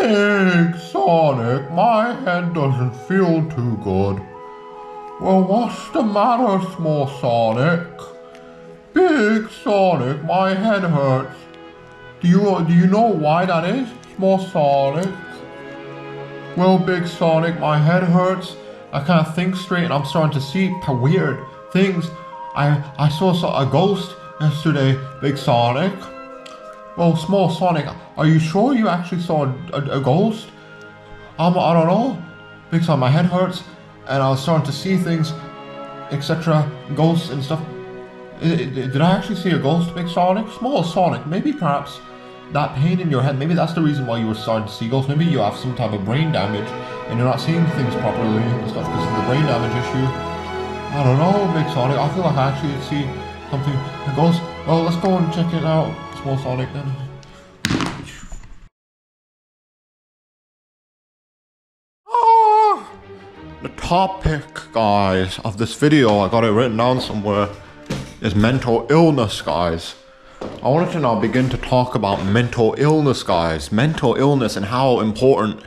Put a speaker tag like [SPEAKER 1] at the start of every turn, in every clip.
[SPEAKER 1] Big Sonic, my head doesn't feel too good. Well, what's the matter, Small Sonic? Big Sonic, my head hurts. Do you know why that is, Small Sonic? Well, Big Sonic, my head hurts. I can't think straight and I'm starting to see weird things. I saw a ghost yesterday, Big Sonic. Well, Small Sonic, are you sure you actually saw a ghost? I don't know. Big Sonic, my head hurts and I was starting to see things, etc. Ghosts and stuff. Did I actually see a ghost, Big Sonic? Small Sonic, maybe perhaps that pain in your head, maybe that's the reason why you were starting to see ghosts. Maybe you have some type of brain damage and you're not seeing things properly and stuff because of the brain damage issue. I don't know, Big Sonic. I feel like I actually see something, a ghost. Well, let's go and check it out, Small Sonic, then. The topic, guys, of this video, I got it written down somewhere, is mental illness, guys. I wanted to now begin to talk about mental illness, guys. Mental illness and how important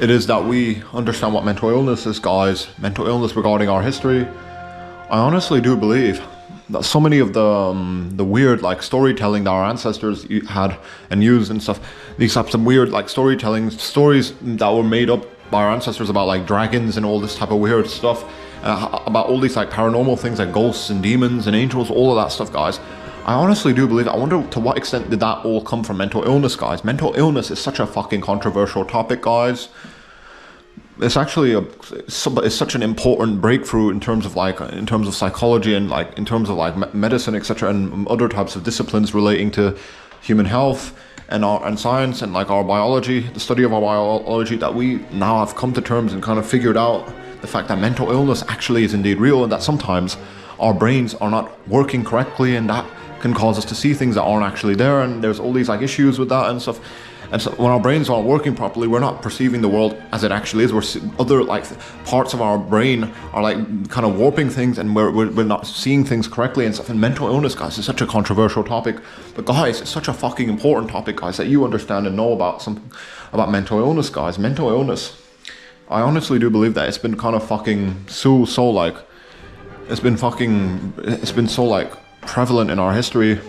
[SPEAKER 1] it is that we understand what mental illness is, guys. Mental illness regarding our history. I honestly do believe that so many of the weird like storytelling that our ancestors had and used and stuff, these types of weird like storytelling stories that were made up by our ancestors about like dragons and all this type of weird stuff, about all these like paranormal things like ghosts and demons and angels, all of that stuff, guys. I honestly do believe, I wonder to what extent did that all come from mental illness, guys. Mental illness is such a fucking controversial topic, guys. It's actually it's such an important breakthrough in terms of psychology and like in terms of like medicine, etc., and other types of disciplines relating to human health and science and like our biology, the study of our biology, that we now have come to terms and kind of figured out the fact that mental illness actually is indeed real, and that sometimes our brains are not working correctly, and that can cause us to see things that aren't actually there, and there's all these like issues with that and stuff. And so when our brains aren't working properly, we're not perceiving the world as it actually is. Other like parts of our brain are like kind of warping things, and we're not seeing things correctly and stuff. And mental illness, guys, is such a controversial topic. But guys, it's such a fucking important topic, guys, that you understand and know about something about mental illness, guys. Mental illness. I honestly do believe that it's been kind of fucking so like, it's been so like prevalent in our history.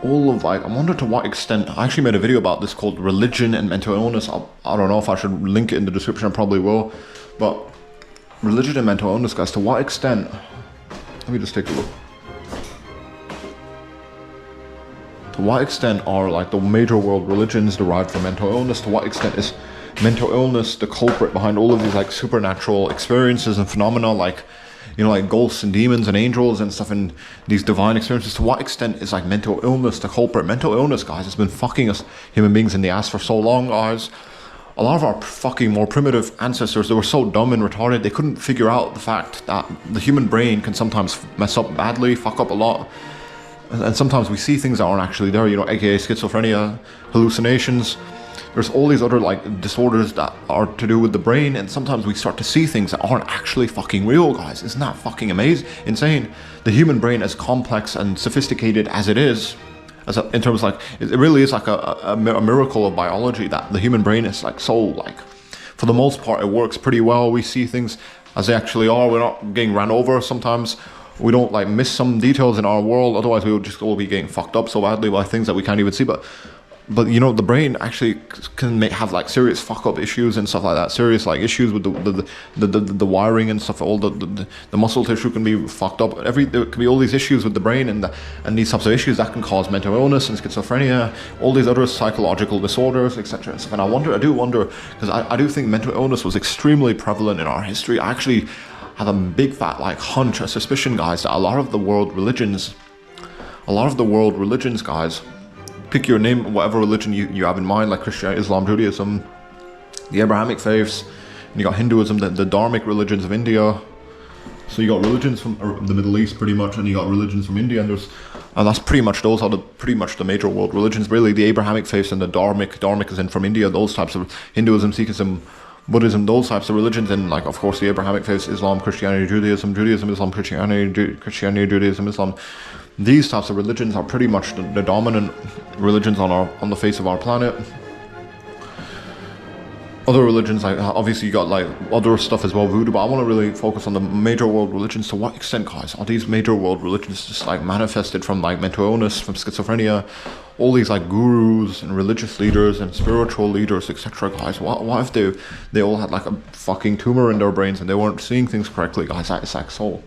[SPEAKER 1] All of like, I wonder to what extent, I actually made a video about this called religion and mental illness. I don't know if I should link it in the description, I probably will. But religion and mental illness, guys, to what extent, let me just take a look. To what extent are like the major world religions derived from mental illness? To what extent is mental illness the culprit behind all of these like supernatural experiences and phenomena, like, you know, like ghosts and demons and angels and stuff, and these divine experiences? To what extent is like mental illness the culprit? Mental illness, guys, has been fucking us human beings in the ass for so long, guys. A lot of our fucking more primitive ancestors, they were so dumb and retarded, they couldn't figure out the fact that the human brain can sometimes mess up badly, fuck up a lot. And sometimes we see things that aren't actually there, you know, aka schizophrenia, hallucinations. There's all these other like disorders that are to do with the brain, and sometimes we start to see things that aren't actually fucking real, guys. Isn't that fucking amazing? Insane. The human brain, as complex and sophisticated as it is, in terms of like, it really is like a miracle of biology, that the human brain is like so like, for the most part, it works pretty well. We see things as they actually are. We're not getting ran over sometimes. We don't like miss some details in our world, otherwise we would just all be getting fucked up so badly by things that we can't even see. But you know, the brain actually can have like serious fuck up issues and stuff like that. Serious like issues with the wiring and stuff. All the muscle tissue can be fucked up. There can be all these issues with the brain, and these types of issues that can cause mental illness and schizophrenia, all these other psychological disorders, etc. And I do wonder, because I do think mental illness was extremely prevalent in our history. I actually have a big fat like hunch, a suspicion, guys, that a lot of the world religions, guys, pick your name, whatever religion you have in mind, like Christianity, Islam, Judaism, the Abrahamic faiths, and you got Hinduism, the dharmic religions of India. So you got religions from the Middle East pretty much, and you got religions from India, and that's pretty much, those are pretty much the major world religions, really. The Abrahamic faiths and the dharmic is in from India, those types of Hinduism, Sikhism, Buddhism, those types of religions, and like of course the Abrahamic faiths, Islam, Christianity, Judaism, Islam, Christianity, Judaism, Islam. These types of religions are pretty much the dominant religions on the face of our planet. other religions, like obviously you got like other stuff as well, voodoo, but I want to really focus on the major world religions. To what extent, guys, are these major world religions just like manifested from like mental illness, from schizophrenia, all these like gurus and religious leaders and spiritual leaders, etc., guys? What if they all had like a fucking tumor in their brains and they weren't seeing things correctly, guys? It's like so.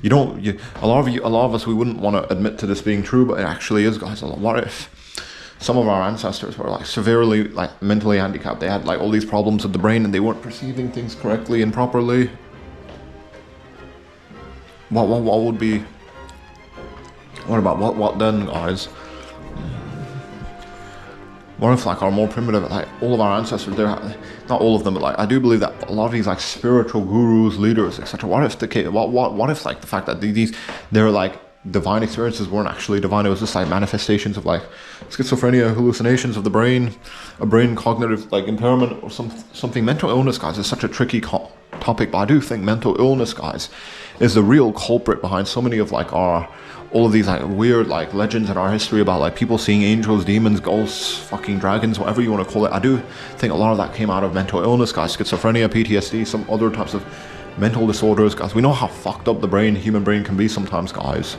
[SPEAKER 1] A lot of us, we wouldn't want to admit to this being true, but it actually is, guys. What if some of our ancestors were like severely like mentally handicapped? They had like all these problems with the brain and they weren't perceiving things correctly and properly. What would be? What about what then, guys? What if like our more primitive, like all of our ancestors, they're not all of them, but like I do believe that a lot of these like spiritual gurus, leaders, etc. What if what if like the fact that they're like divine experiences weren't actually divine? It was just like manifestations of like schizophrenia, hallucinations of the brain, a brain cognitive like impairment or something. Mental illness, guys, is such a tricky topic, but I do think mental illness, guys, is the real culprit behind so many of like all of these like weird like legends in our history about like people seeing angels, demons, ghosts, fucking dragons, whatever you want to call it. I do think a lot of that came out of mental illness, guys. Schizophrenia, PTSD, some other types of mental disorders, guys. We know how fucked up the human brain can be sometimes, guys.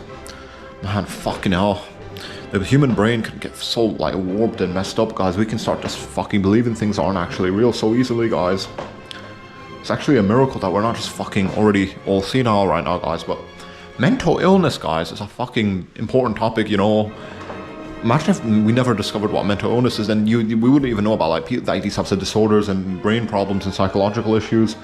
[SPEAKER 1] Man, fucking hell. The human brain can get so like warped and messed up, guys. We can start just fucking believing things aren't actually real so easily, guys. It's actually a miracle that we're not just fucking already all senile right now, guys. But mental illness, guys, is a fucking important topic, you know. Imagine if we never discovered what mental illness is, then we wouldn't even know about like these types of disorders and brain problems and psychological issues.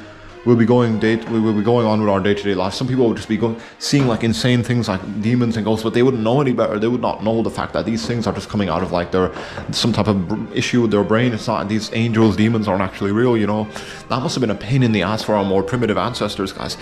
[SPEAKER 1] We will be going on with our day-to-day life. Some people would just be seeing like insane things like demons and ghosts, but they wouldn't know any better. They would not know the fact that these things are just coming out of like some type of issue with their brain. It's not, these angels, demons aren't actually real, you know. That must have been a pain in the ass for our more primitive ancestors, guys,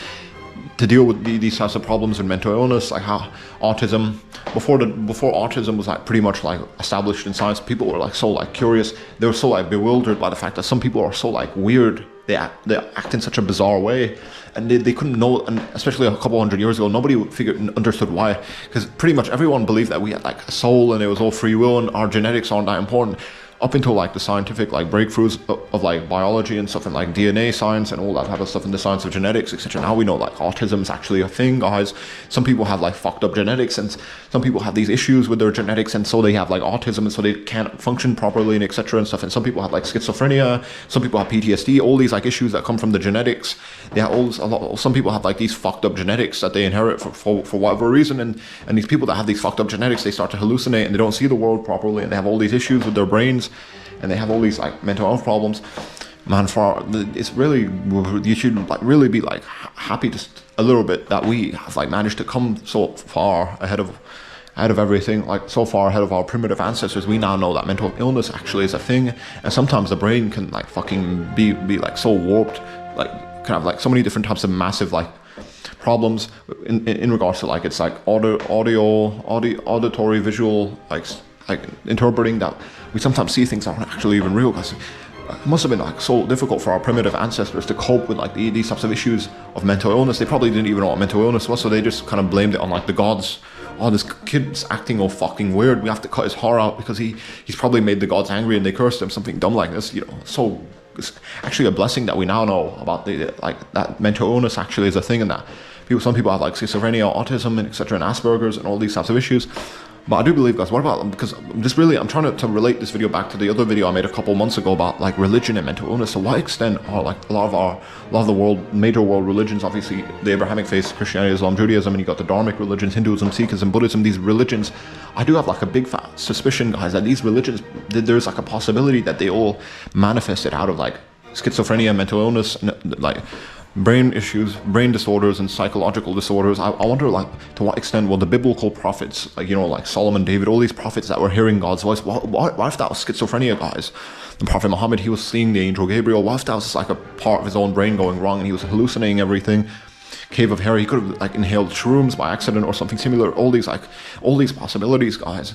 [SPEAKER 1] to deal with these types of problems in mental illness, like how autism, before autism was like pretty much like established in science, people were like so like curious. They were so like bewildered by the fact that some people are so like weird. They act in such a bizarre way, and they couldn't know, and especially a couple hundred years ago, nobody understood why, because pretty much everyone believed that we had like a soul and it was all free will and our genetics aren't that important. Up until like the scientific like breakthroughs of like biology and stuff, and like DNA science and all that type of stuff, and the science of genetics, etc. Now we know like autism is actually a thing, guys. Some people have like fucked up genetics, and some people have these issues with their genetics, and so they have like autism, and so they can't function properly, and etc. and stuff. And some people have like schizophrenia, some people have PTSD, all these like issues that come from the genetics. They have some people have like these fucked up genetics that they inherit for whatever reason, and these people that have these fucked up genetics, they start to hallucinate and they don't see the world properly, and they have all these issues with their brains, and they have all these like mental health problems. Man, it's really, you should like really be like happy just a little bit that we have like managed to come so far ahead of everything, like so far ahead of our primitive ancestors. We now know that mental illness actually is a thing, and sometimes the brain can like fucking be like so warped, like kind of like so many different types of massive like problems in regards to like it's like auditory, visual, like interpreting, that we sometimes see things that aren't actually even real, guys. It must have been like so difficult for our primitive ancestors to cope with like these types of issues of mental illness. They probably didn't even know what mental illness was, so they just kind of blamed it on like the gods. Oh, this kid's acting all fucking weird, we have to cut his heart out because he's probably made the gods angry and they cursed him, something dumb like this, you know. So it's actually a blessing that we now know about that mental illness actually is a thing, and that some people have like schizophrenia, autism, and etc., and Asperger's and all these types of issues. But I do believe, guys, what about, because I'm trying to relate this video back to the other video I made a couple months ago about like religion and mental illness. To what extent are like a lot of the major world religions, obviously the Abrahamic faith, Christianity, Islam, Judaism, and you got the Dharmic religions, Hinduism, Sikhism, Buddhism, these religions, I do have like a big fat suspicion, guys, that these religions, there's like a possibility that they all manifested out of like schizophrenia, mental illness, and like brain issues, brain disorders, and psychological disorders. I wonder, like, to what extent will the biblical prophets, like, you know, like Solomon, David, all these prophets that were hearing God's voice, what if that was schizophrenia, guys? The Prophet Muhammad, he was seeing the angel Gabriel. What if that was just like a part of his own brain going wrong and he was hallucinating everything? Cave of Hera, he could have like inhaled shrooms by accident or something similar. All these possibilities, guys.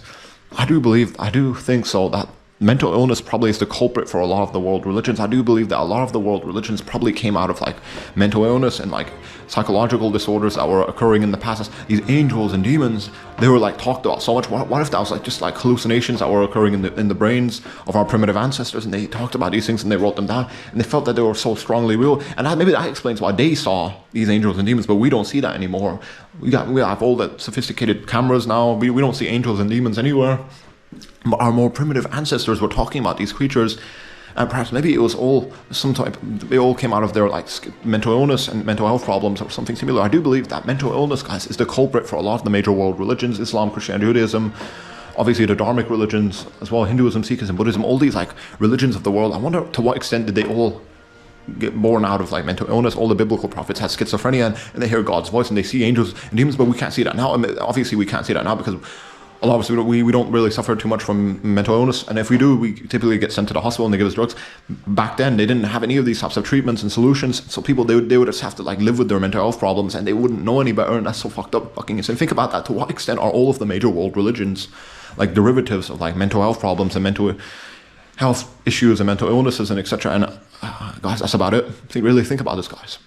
[SPEAKER 1] I do think so that mental illness probably is the culprit for a lot of the world religions. I do believe that a lot of the world religions probably came out of like mental illness and like psychological disorders that were occurring in the past. These angels and demons, they were like talked about so much. What if that was like just like hallucinations that were occurring in the brains of our primitive ancestors, and they talked about these things and they wrote them down and they felt that they were so strongly real, and maybe that explains why they saw these angels and demons, but we don't see that anymore. We have all the sophisticated cameras now. We don't see angels and demons anywhere. But our more primitive ancestors were talking about these creatures, and perhaps maybe it was all some type. They all came out of their like mental illness and mental health problems or something similar. I do believe that mental illness, guys, is the culprit for a lot of the major world religions: Islam, Christianity, Judaism, obviously the Dharmic religions as well, Hinduism, Sikhism, Buddhism. All these like religions of the world. I wonder to what extent did they all get born out of like mental illness. All the biblical prophets had schizophrenia, and they hear God's voice and they see angels and demons, but we can't see that now. I mean, obviously, we can't see that now because a lot of us, we don't really suffer too much from mental illness, and if we do, we typically get sent to the hospital and they give us drugs. Back then, they didn't have any of these types of treatments and solutions, so people, they would just have to like live with their mental health problems, and they wouldn't know any better, and that's so fucked up, fucking insane. Think about that. To what extent are all of the major world religions like derivatives of like mental health problems and mental health issues and mental illnesses and etc.? And guys, that's about it. Really think about this, guys.